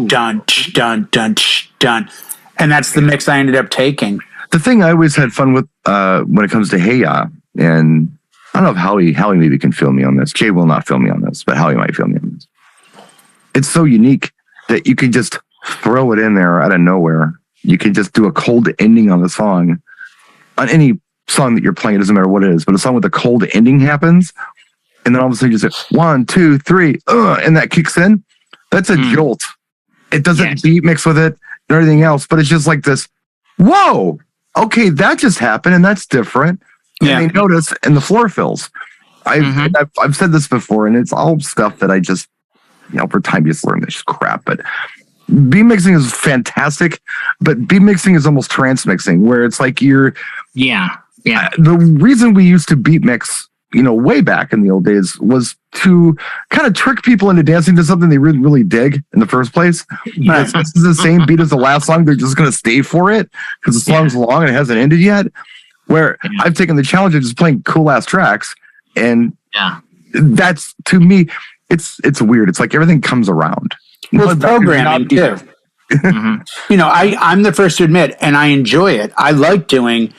dun, dun, dun, dun. And that's the mix I ended up taking. The thing I always had fun with when it comes to Hey Ya, and I don't know if Howie maybe can feel me on this. Jay will not feel me on this, but Howie might feel me on this. It's so unique that you can just throw it in there out of nowhere. You can just do a cold ending on the song. On any song that you're playing, it doesn't matter what it is, but a song with a cold ending happens, and then all of a sudden you say 1, 2, 3, and that kicks in. That's a jolt. It doesn't beat mix with it and everything else, but it's just like this, whoa, okay, that just happened, and that's different. And they notice, and the floor fills. I've said this before, and it's all stuff that I just, over time you just learn this crap. But beat mixing is fantastic, but beat mixing is almost trance mixing, where it's like you're... the reason we used to beat mix, way back in the old days, was to kind of trick people into dancing to something they really, really dig in the first place. Because this is the same beat as the last song. They're just going to stay for it because the song's long and it hasn't ended yet. Where I've taken the challenge of just playing cool ass tracks, and that's, to me, it's weird. It's like everything comes around. Well, it's programming too. I'm the first to admit, and I enjoy it. I like doing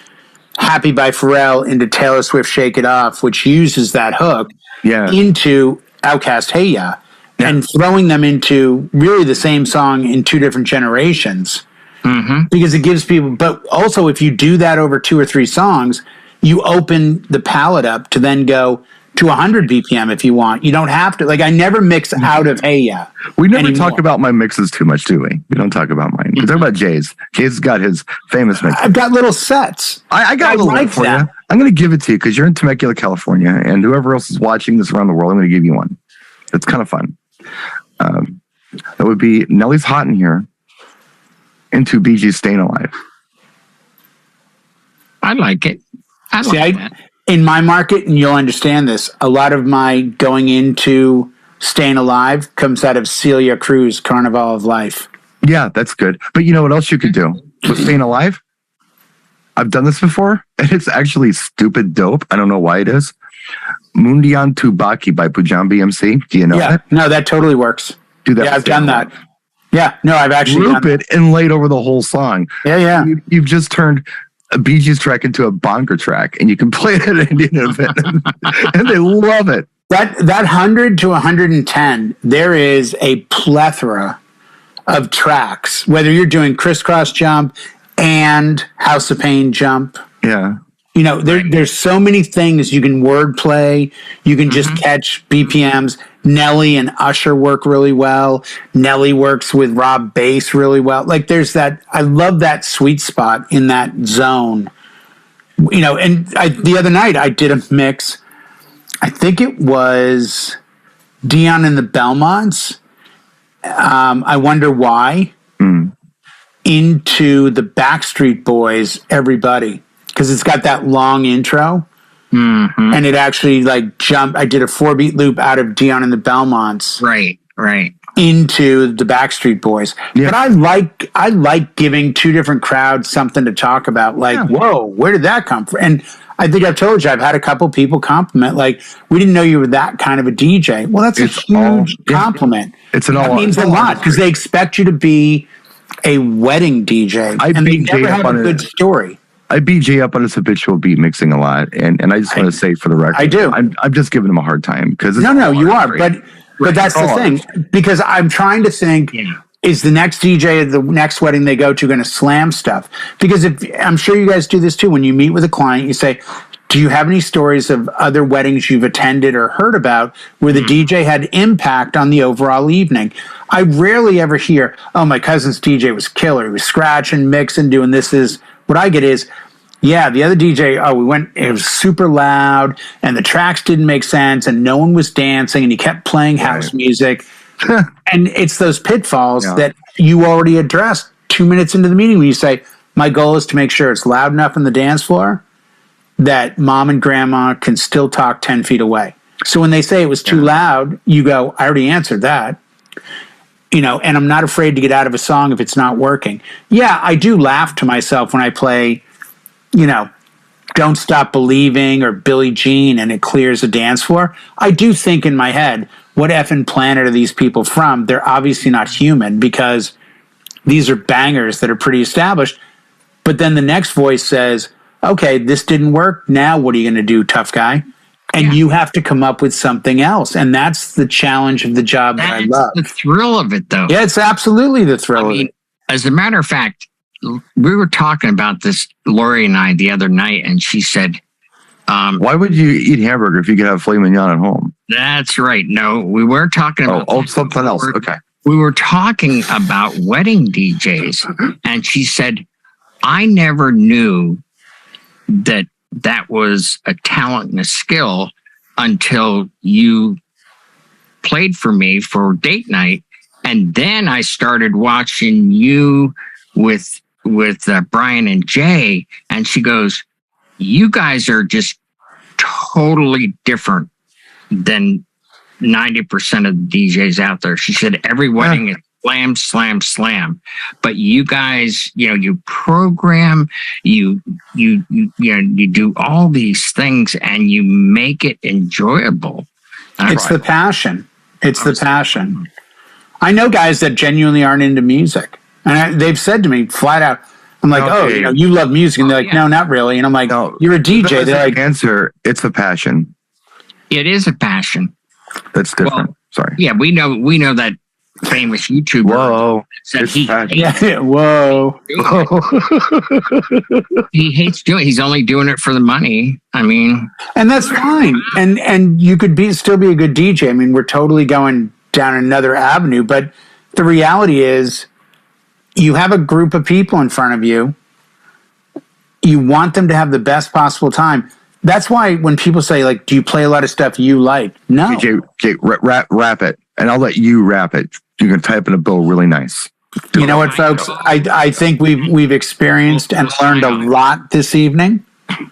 Happy by Pharrell into Taylor Swift Shake It Off, which uses that hook into Outkast Hey Ya, and throwing them into really the same song in two different generations. Because it gives people, but also if you do that over 2 or 3 songs, you open the palette up to then go to 100 BPM if you want. You don't have to. Like, I never mix out of Hey Ya. We never talk about my mixes too much, do we? We don't talk about mine. We talk about Jay's. Jay's got his famous mix. I've got little sets. I got a little like for you. I'm going to give it to you because you're in Temecula, California, and whoever else is watching this around the world, I'm going to give you one. It's kind of fun. That would be Nelly's Hot in Here into BG's Staying Alive. I like it. I like that. In my market, and you'll understand this, a lot of my going into Staying Alive comes out of Celia Cruz' Carnival of Life. Yeah, that's good. But you know what else you could do with Staying Alive? I've done this before, and it's actually stupid dope. I don't know why it is. Mundian Tubaki by Pujambi MC. Do you know that? No, that totally works. Do that. Yeah, I've done that. Yeah, no, I've actually loop it and laid over the whole song. Yeah. You've just turned a Bee Gees track into a bonker track, and you can play it at an Indian event, and they love it. That 100 to 110, there is a plethora of tracks, whether you're doing Crisscross Jump and House of Pain Jump. Yeah. There's so many things you can wordplay. You can just catch BPMs. Nelly and Usher work really well. Nelly works with Rob Bass really well. Like there's that, I love that sweet spot in that zone. And the other night I did a mix. I think it was Dion and the Belmonts. I Wonder Why. Into the Backstreet Boys, Everybody. Because it's got that long intro. And it actually jumped. I did a 4-beat loop out of Dion and the Belmonts. Right. Into the Backstreet Boys. Yeah. But I like giving two different crowds something to talk about. Whoa, where did that come from? And I think I've told you, I've had a couple people compliment, we didn't know you were that kind of a DJ. Well, that's a huge compliment. That means a lot because they expect you to be a wedding DJ. And they never have a good story. I beat Jay up on his habitual beat mixing a lot, and I just want to say for the record, I do. I'm just giving him a hard time because no, you are, but that's the thing, because I'm trying to think: is the next DJ at the next wedding they go to going to slam stuff? Because I'm sure you guys do this too. When you meet with a client, you say, "Do you have any stories of other weddings you've attended or heard about where the DJ had impact on the overall evening?" I rarely ever hear, "Oh, my cousin's DJ was killer. He was scratching, mixing, doing this." Is what I get is, yeah, the other DJ, it was super loud and the tracks didn't make sense and no one was dancing and he kept playing house music. And it's those pitfalls that you already addressed 2 minutes into the meeting when you say, my goal is to make sure it's loud enough on the dance floor that mom and grandma can still talk 10 feet away. So when they say it was too loud, you go, I already answered that. And I'm not afraid to get out of a song if it's not working. Yeah, I do laugh to myself when I play, Don't Stop Believing or Billie Jean and it clears the dance floor, I do think in my head, what effing planet are these people from? They're obviously not human because these are bangers that are pretty established. But then the next voice says, okay, this didn't work. Now what are you going to do, tough guy? And you have to come up with something else. And that's the challenge of the job that I love. The thrill of it, though. Yeah, it's absolutely the thrill of it. As a matter of fact, we were talking about this, Lori and I, the other night, and she said, why would you eat hamburger if you could have filet mignon at home? That's right. No, we weren't talking about something else. Okay. We were talking about wedding DJs, and she said, I never knew that was a talent and a skill until you played for me for date night. And then I started watching you with Brian and Jay. And she goes, you guys are just totally different than 90% of the DJs out there. She said, every wedding is slam, slam, slam. But you guys, you program, you do all these things and you make it enjoyable. It's the passion. It's the passion. I know guys that genuinely aren't into music. And they've said to me flat out, I'm like, you love music. And they're like, no, not really. And I'm like, you're a DJ. They're like, answer, it's a passion. It is a passion. That's different. Well, sorry. Yeah, we know that famous YouTuber. Whoa. Said whoa. He hates doing it. He's only doing it for the money. I mean, and that's fine. And you could still be a good DJ. I mean, we're totally going down another avenue, but the reality is you have a group of people in front of you. You want them to have the best possible time. That's why when people say, like, do you play a lot of stuff you like? No. DJ, rap it, and I'll let you rap it. You can type in a bill really nice. You know what, folks? I think we've experienced and learned a lot this evening.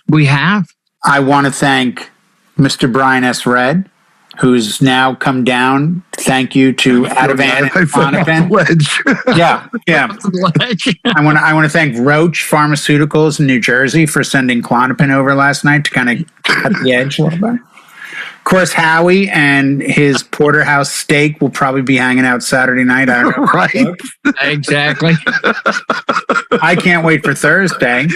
We have. I want to thank Mr. Brian S. Red, who's now come down. Thank you to Ativan and Clonopin. Yeah. I want to thank Roche Pharmaceuticals in New Jersey for sending Clonopin over last night to kind of cut the edge a little bit. Of course, Howie and his porterhouse steak will probably be hanging out Saturday night. I don't know. Right. Exactly. I can't wait for Thursday.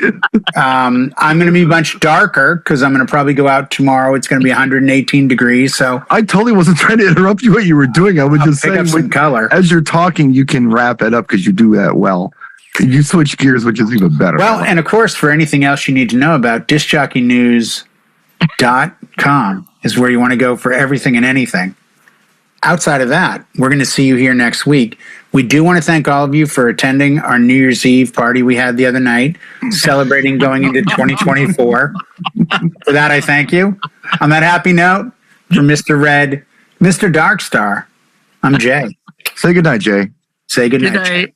I'm going to be much darker because I'm going to probably go out tomorrow. It's going to be 118 degrees. So I totally wasn't trying to interrupt you what you were doing. I would just say, some color. As you're talking, you can wrap it up because you do that well. You switch gears, which is even better. Well, and of course, for anything else you need to know about, discjockeynews.com is where you want to go for everything and anything. Outside of that, we're going to see you here next week. We do want to thank all of you for attending our New Year's Eve party we had the other night, celebrating going into 2024. For that, I thank you. On that happy note, for Mr. Red, Mr. Darkstar, I'm Jay. Say goodnight, Jay. Say goodnight, Jay.